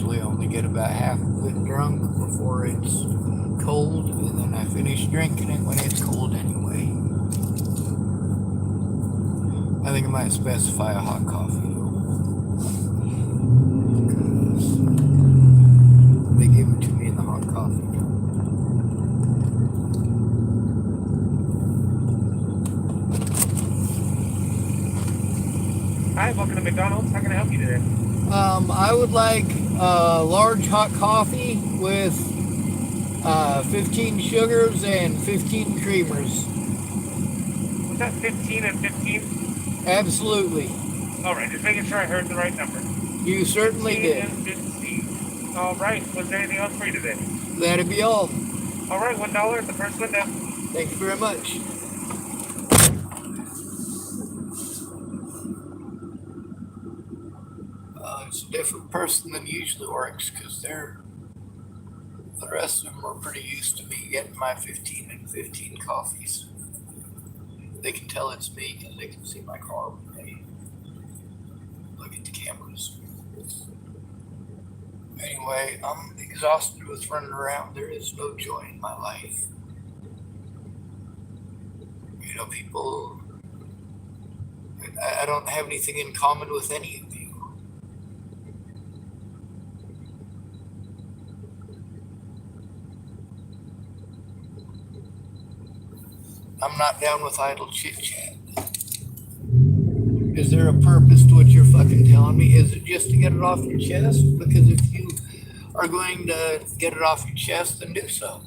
usually only get about half of it drunk before it's cold, and then I finish drinking it when it's cold anyway. I think I might specify a hot coffee though, because they give it to me in the hot coffee cup. Hi, welcome to McDonald's. How can I help you today? I would like a large hot coffee with 15 sugars and 15 creamers. Was that 15 and 15? Absolutely. All right, just making sure I heard the right number. You certainly 15 did. and 15. All right, was there anything else for you today? That'd be all. All right, $1 at the first window. Thank you very much. It's a different person than usually works because the rest of them are pretty used to me getting my 15 and 15 coffees. They can tell it's me because they can see my car when they look at the cameras. Anyway, I'm exhausted with running around. There is no joy in my life. You know, people, I don't have anything in common with any of you. I'm not down with idle chit chat. Is there a purpose to what you're fucking telling me? Is it just to get it off your chest? Because if you are going to get it off your chest, then do so.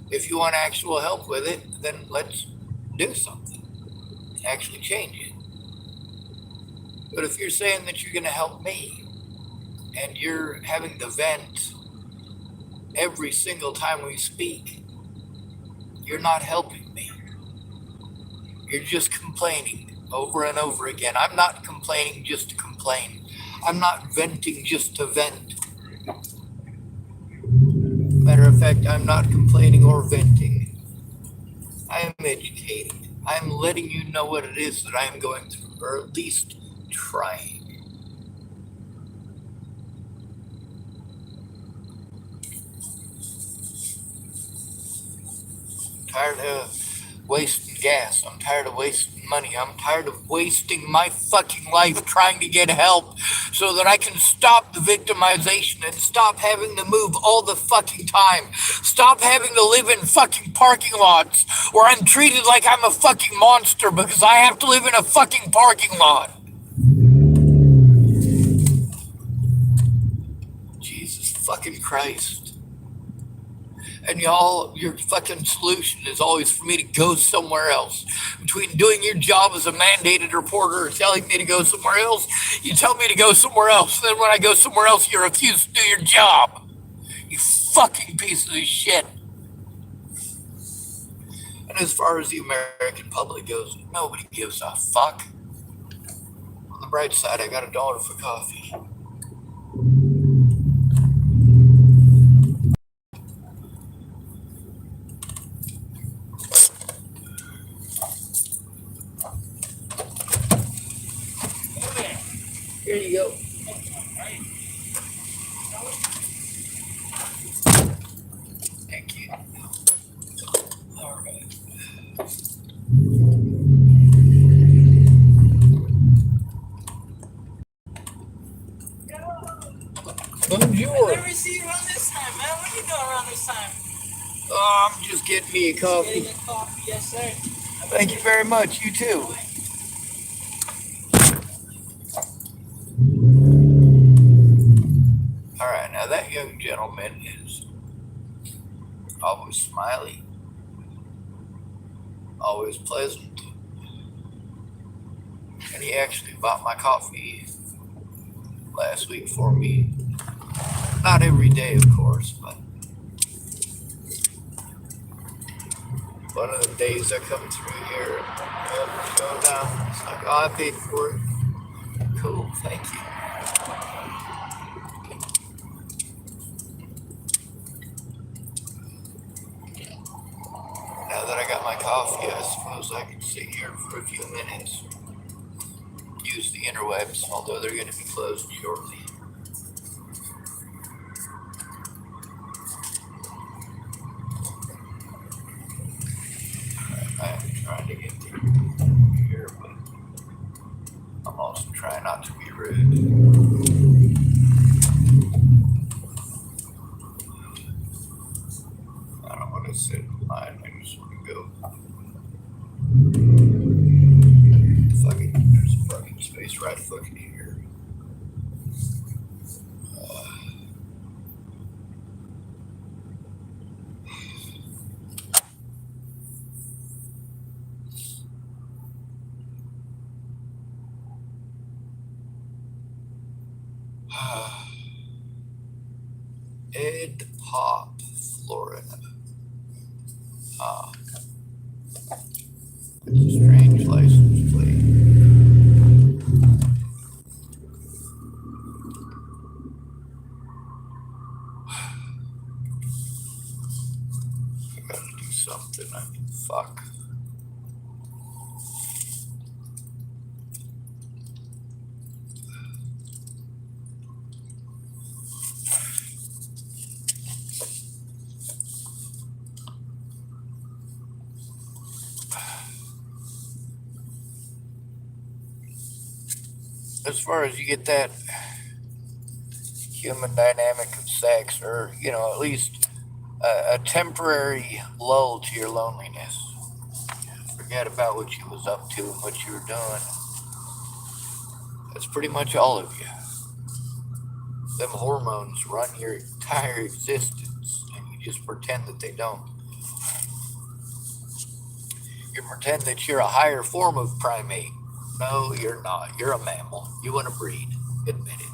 If you want actual help with it, then let's do something. Actually change it. But if you're saying that you're going to help me, and you're having to vent every single time we speak, you're not helping me. You're just complaining over and over again. I'm not complaining just to complain. I'm not venting just to vent. Matter of fact, I'm not complaining or venting. I am educating. I am letting you know what it is that I am going through, or at least trying. Tired of wasting gas. I'm tired of wasting money. I'm tired of wasting my fucking life trying to get help so that I can stop the victimization and stop having to move all the fucking time. Stop having to live in fucking parking lots where I'm treated like I'm a fucking monster because I have to live in a fucking parking lot. Jesus fucking Christ. And y'all, your fucking solution is always for me to go somewhere else. Between doing your job as a mandated reporter or telling me to go somewhere else, you tell me to go somewhere else. Then when I go somewhere else, you refuse to do your job. You fucking pieces of shit. And as far as the American public goes, nobody gives a fuck. On the bright side, I got $1 for coffee. Here you go. Thank you. All right. Bonjour. I never see you around this time, man. What are you doing around this time? Oh, I'm just getting me a coffee. Getting a coffee, yes, sir. Thank you very much. You too. All right, now that young gentleman is always smiley, always pleasant, and he actually bought my coffee last week for me. Not every day, of course, but one of the days I come through here and go down, it's like, oh, I paid for it. Cool, thank you. Now that I got my coffee, I suppose I can sit here for a few minutes, use the interwebs, although they're going to be closed shortly. red. I don't want to sit in line. I just want to go. Fucking, there's a parking space right fucking here. Ed Pop, Florida. It's a strange license plate. I gotta do something. I mean, fuck. As far as you get that human dynamic of sex, or, you know, at least a temporary lull to your loneliness. Forget about what you was up to and what you were doing. That's pretty much all of you. Them hormones run your entire existence, and you just pretend that they don't. You pretend that you're a higher form of primate. No, you're not. You're a mammal. You want to breed. Admit it.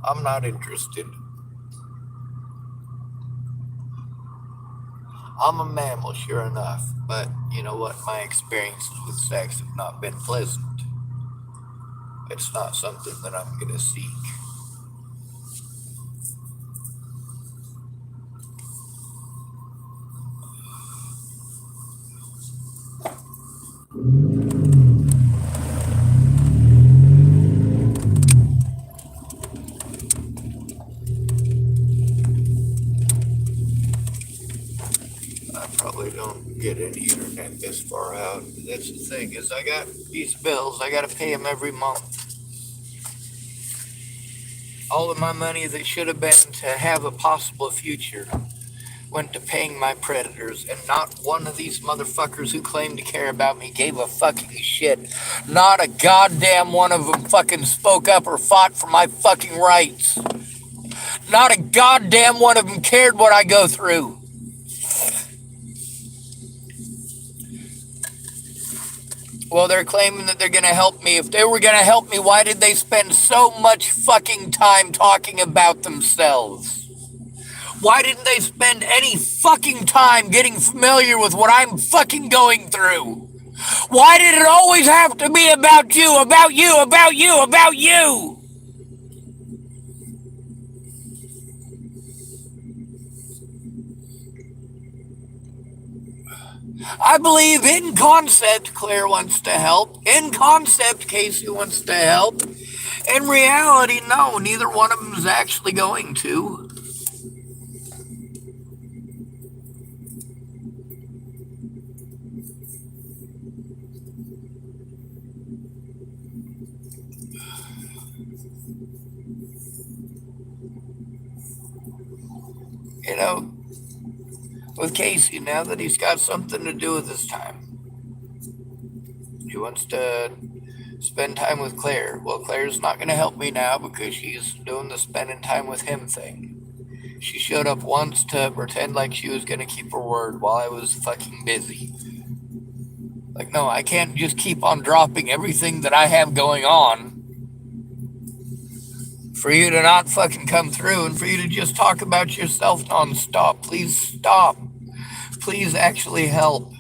I'm not interested. I'm a mammal, sure enough. But you know what? My experiences with sex have not been pleasant. It's not something that I'm going to seek. I probably don't get any internet this far out. That's the thing, is I got these bills. I got to pay them every month. All of my money that should have been to have a possible future went to paying my predators, and not one of these motherfuckers who claim to care about me gave a fucking shit. Not a goddamn one of them fucking spoke up or fought for my fucking rights. Not a goddamn one of them cared what I go through. Well, they're claiming that they're going to help me. If they were going to help me, why did they spend so much fucking time talking about themselves? Why didn't they spend any fucking time getting familiar with what I'm fucking going through? Why did it always have to be about you, about you, about you, about you? I believe in concept Claire wants to help. In concept Casey wants to help. In reality, no, neither one of them is actually going to. You know, with Casey, now that he's got something to do with his time, he wants to spend time with Claire. Well, Claire's not going to help me now because she's doing the spending time with him thing. She showed up once to pretend like she was going to keep her word while I was fucking busy. Like, no, I can't just keep on dropping everything that I have going on for you to not fucking come through and for you to just talk about yourself nonstop. Please stop. Please actually help.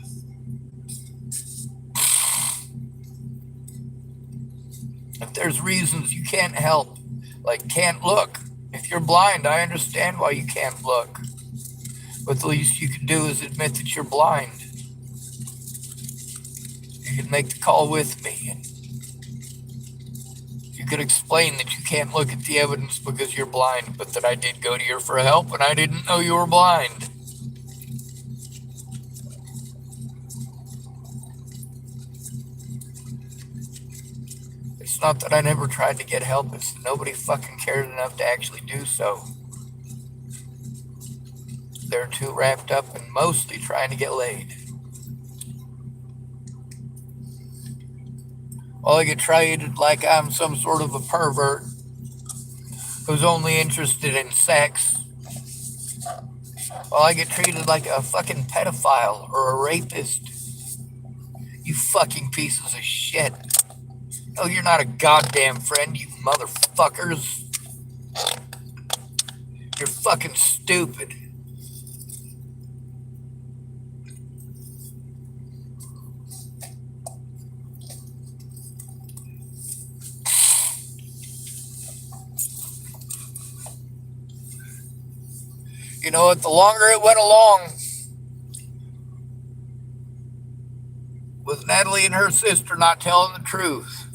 If there's reasons you can't help, like can't look. If you're blind, I understand why you can't look. But the least you can do is admit that you're blind. You can make the call with me. And you could explain that you can't look at the evidence because you're blind, but that I did go to you for help and I didn't know you were blind. It's not that I never tried to get help, it's that nobody fucking cared enough to actually do so. They're too wrapped up in mostly trying to get laid. Well, I get treated like I'm some sort of a pervert who's only interested in sex. Well, I get treated like a fucking pedophile or a rapist. You fucking pieces of shit. No, you're not a goddamn friend, you motherfuckers. You're fucking stupid. You know what? The longer it went along with Natalie and her sister not telling the truth,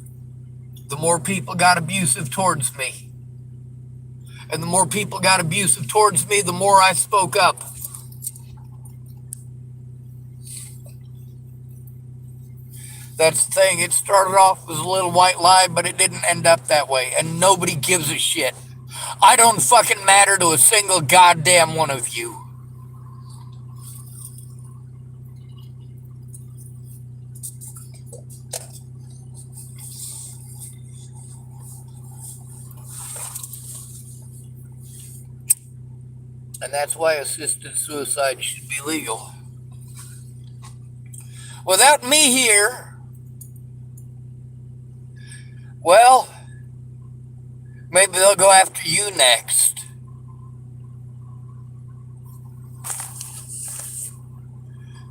the more people got abusive towards me. And the more people got abusive towards me, the more I spoke up. That's the thing. It started off as a little white lie, but it didn't end up that way. And nobody gives a shit. I don't fucking matter to a single goddamn one of you. And that's why assisted suicide should be legal. Without me here, well, maybe they'll go after you next.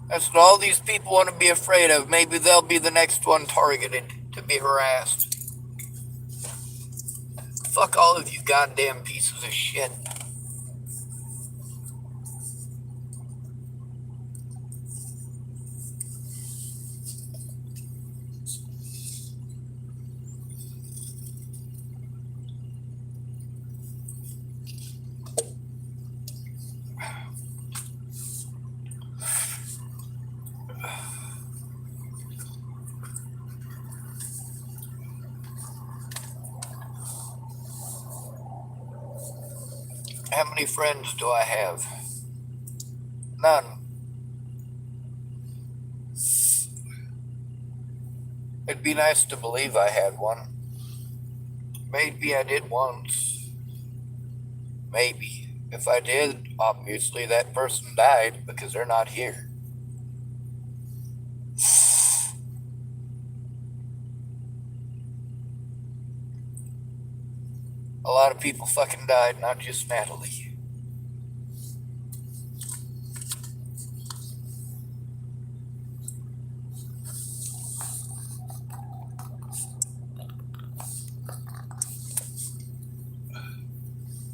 That's what all these people want to be afraid of. Maybe they'll be the next one targeted to be harassed. Fuck all of you goddamn pieces of shit. How many friends do I have? None. It'd be nice to believe I had one. Maybe I did once. Maybe. If I did, obviously that person died because they're not here. A lot of people fucking died, not just Natalie.